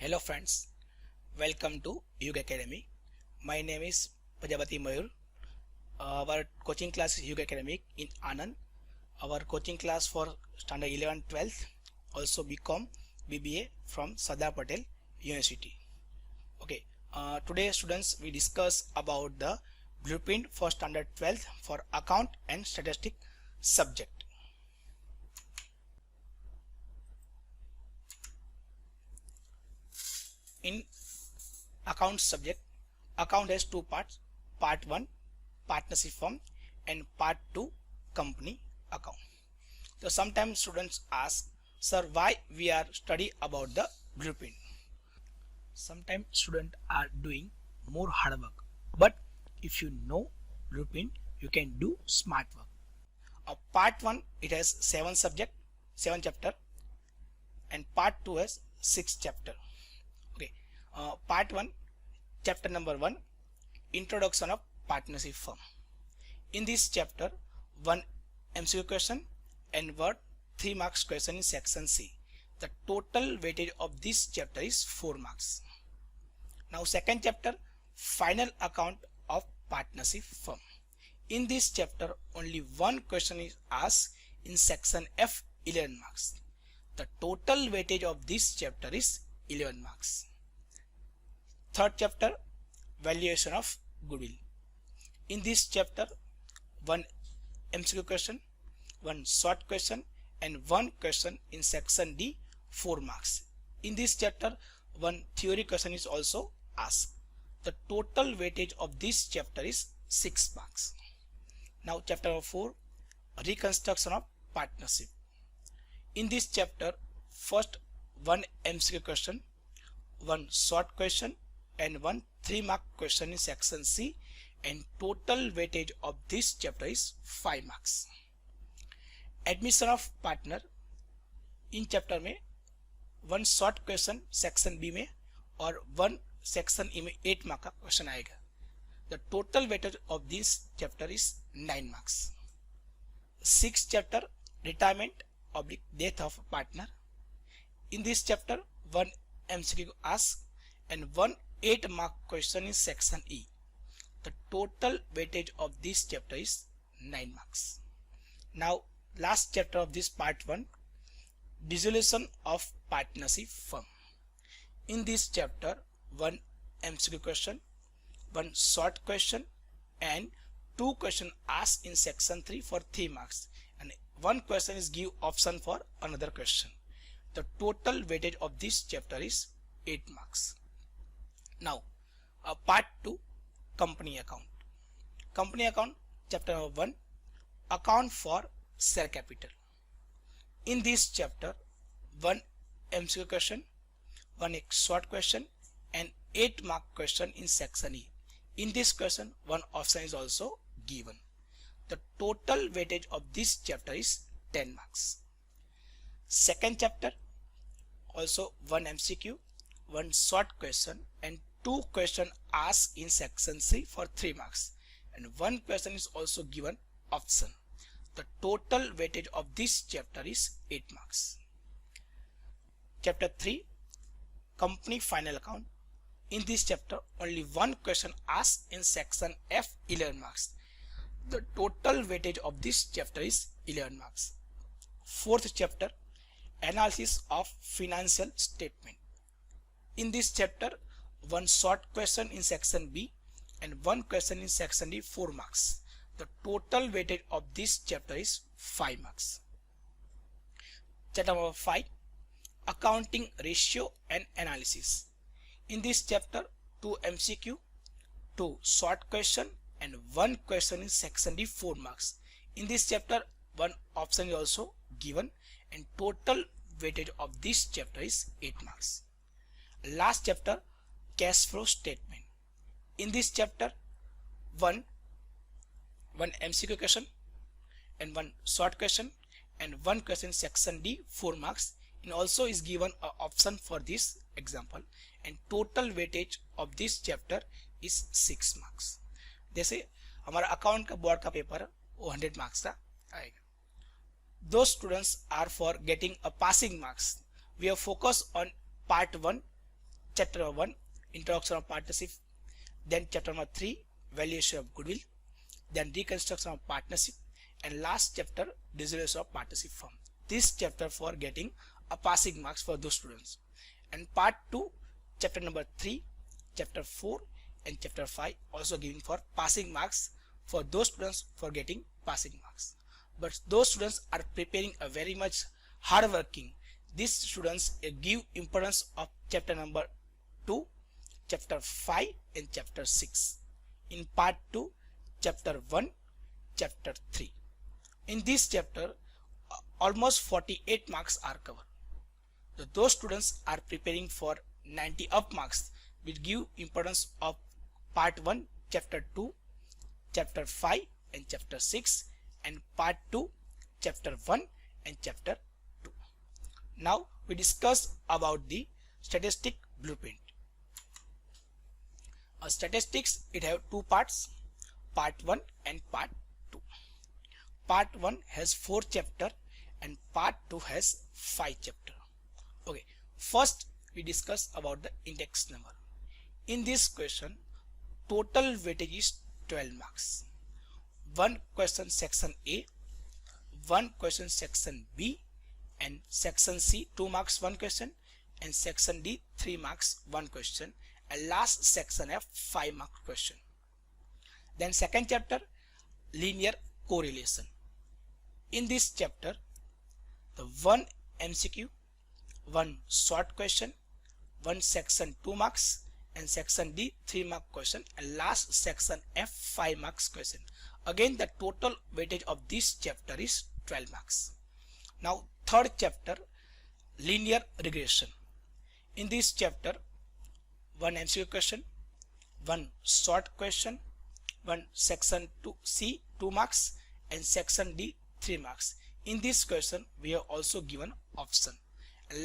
Hello friends, welcome to Yug Academy. My name is Prajapati Mayur. Our coaching class is Yug Academy in Anand. Our coaching class for standard 11 12th, also BCom BBA from Sardar Patel University. Okay, today students we discuss about the blueprint for standard 12th for account and statistic subject. In account subject, account has two parts: part 1 partnership firm and part 2 company account. So sometimes students ask, sir, why we are study about the blueprint? Sometimes students are doing more hard work, but if you know blueprint you can do smart work. Part 1 it has 7 chapter, and part 2 has 6 chapter. Okay, part 1 chapter number 1, introduction of partnership firm. In this chapter, one MCQ question and 3 marks question in section C. The total weightage of this chapter is 4 marks. Now second chapter, final account of partnership firm. In this chapter only one question is asked in section F, 11 marks. The total weightage of this chapter is 11 marks. Third chapter, valuation of goodwill. In this chapter, one MCQ question, one short question and one question in section D, 4 marks. In this chapter, one theory question is also asked. The total weightage of this chapter is 6 marks. Now chapter 4, reconstruction of partnership. In this chapter, first one MCQ question, one short question and one 3 mark question in section C, and total weightage of this chapter is 5 marks. Admission of partner, in chapter में one short question section B में और one section E में 8 mark का question आएगा. The total weightage of this chapter is 9 marks. 6th chapter, retirement oblique death of partner. In this chapter, one MCQ asked and one 8 mark question in section E. The total weightage of this chapter is 9 marks. Now last chapter of this part 1, dissolution of partnership firm. In this chapter, one MCQ question, one short question and 2 questions asked in section 3 for 3 marks, and one question is give option for another question. The total weightage of this chapter is 8 marks. Now part 2, company account. Company account, chapter number 1, account for share capital. In this chapter, one MCQ question, one short question and 8 mark question in section E. In this question, one option is also given. The total weightage of this chapter is 10 marks. Second chapter, also one MCQ, one short question and 2 questions asked in section C for 3 marks, and one question is also given option. The total weightage of this chapter is 8 marks. Chapter 3, company final account. In this chapter, only one question asked in section F, 11 marks. The total weightage of this chapter is 11 marks. Fourth chapter, analysis of financial statement. In this chapter, one short question in section B and one question in section D, 4 marks. The total weightage of this chapter is 5 marks. Chapter number 5, accounting ratio and analysis. In this chapter, 2 MCQ, 2 short question and 1 question in section D, 4 marks. In this chapter, one option is also given, and total weightage of this chapter is 8 marks. Last chapter, cash flow statement. In this chapter, one MCQ question and one short question and one question section D, 4 marks, and also is given an option for this example, and total weightage of this chapter is 6 marks. जैसे हमारा account का board का paper वो 100 marks का आएगा. Those students are for getting a passing marks. We have focused on part 1 chapter number 1, introduction of partnership, then chapter number 3, valuation of goodwill, then reconstruction of partnership, and last chapter, dissolution of partnership firm. This chapter for getting a passing marks for those students. And part 2, chapter number 3, chapter 4 and chapter 5 also giving for passing marks for those students for getting passing marks. But those students are preparing a very much hard working. These students give importance of chapter number 2, chapter 5 and chapter 6. In part 2, chapter 1, chapter 3. In this chapter, almost 48 marks are covered. So those students are preparing for 90 up marks will give importance of part 1, chapter 2, chapter 5 and chapter 6, and part 2, chapter 1 and chapter 2. Now we discuss about the statistic blueprint. Statistics, it have two parts, part 1 and part 2. Part 1 has 4 chapter and part 2 has 5 chapter. Okay, first we discuss about the index number. In this question, total weightage is 12 marks. One question section A, one question section B, and section C 2 marks 1 question, and section D 3 marks 1 question, and last section F 5 mark question. Then second chapter, linear correlation. In this chapter, the one MCQ, one short question, one section 2 marks, and section D 3 mark question, and last section F 5 marks question. Again, the total weightage of this chapter is 12 marks. Now third chapter, linear regression. In this chapter, one MCQ question, one short question, one section 2C 2 marks, and section D 3 marks. In this question, we have also given option.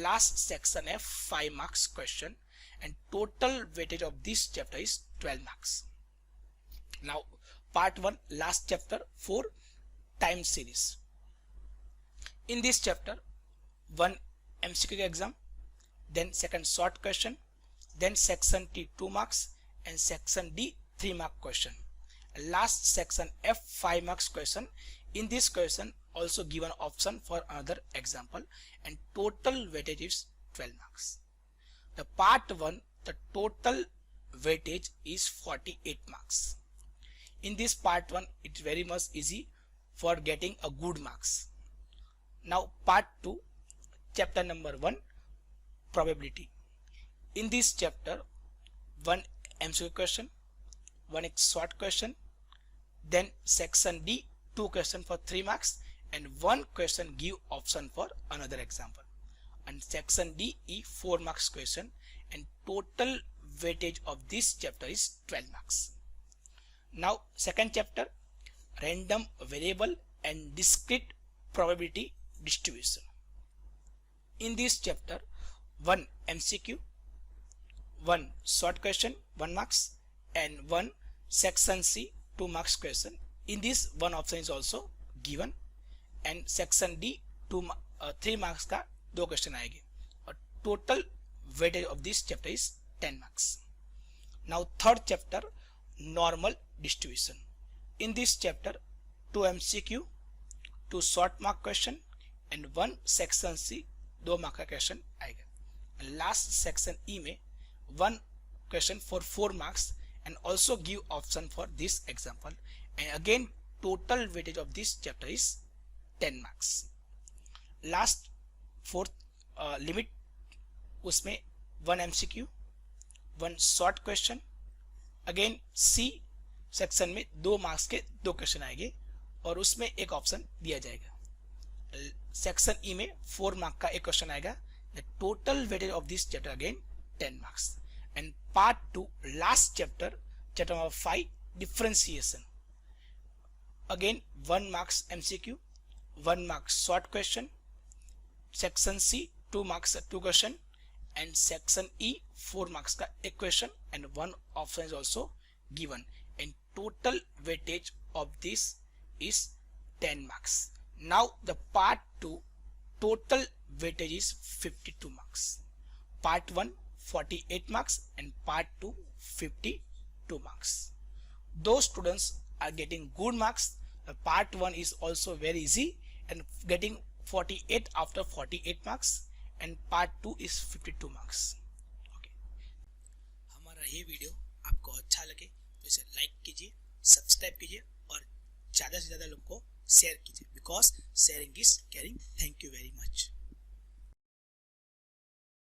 Last section F 5 marks question, and total weightage of this chapter is 12 marks. Now part 1, last chapter, 4 time series. In this chapter, one MCQ exam, then second short question, then section T 2 marks, and section D 3 mark question. Last section F 5 marks question. In this question also given option for another example, and total weightage is 12 marks. The part 1, the total weightage is 48 marks. In this part 1, it's very much easy for getting a good marks. Now part 2, chapter number 1, probability. In this chapter, one MCQ question, one short question, then section D 2 question for 3 marks, and one question give option for another example, and section D E 4 marks question, and total weightage of this chapter is 12 marks. Now second chapter, random variable and discrete probability distribution. In this chapter, one MCQ, one short question 1 marks, and one section C 2 marks question. In this, one option is also given, and section D 3 marks का 2 question आएंगे, और total weightage of this chapter is 10 marks. Now third chapter, normal distribution. In this chapter, 2 MCQ, 2 short mark question, and one section C 2 mark का question आएगा. And last section E में one question for 4 marks, and also give option for this example, and again total weightage of this chapter is 10 marks. Last fourth limit, उसमें one MCQ, one short question, again C section में 2 marks के 2 question आएंगे, और उसमें एक option दिया जाएगा. Section E में 4 मार्क का एक क्वेश्चन आएगा. The total weightage of this chapter again 10 marks. And part 2, last chapter, chapter number 5, differentiation. Again 1 marks MCQ, 1 marks short question, section C 2 marks 2 question, and section E 4 marks का एक question, and 1 option is also given, and total weightage of this is 10 marks. Now the part 2 total weightage is 52 marks. Part 1 48 marks and part 2 52 marks. Those students are getting good marks. The part 1 is also very easy and getting 48 after 48 marks, and part 2 is 52 marks. Okay. हमारा ये video आपको अच्छा लगे तो इसे like कीजिए, subscribe कीजिए और ज़्यादा से ज़्यादा लोगों को शेयर कीजिए, because sharing is caring. Thank you very much.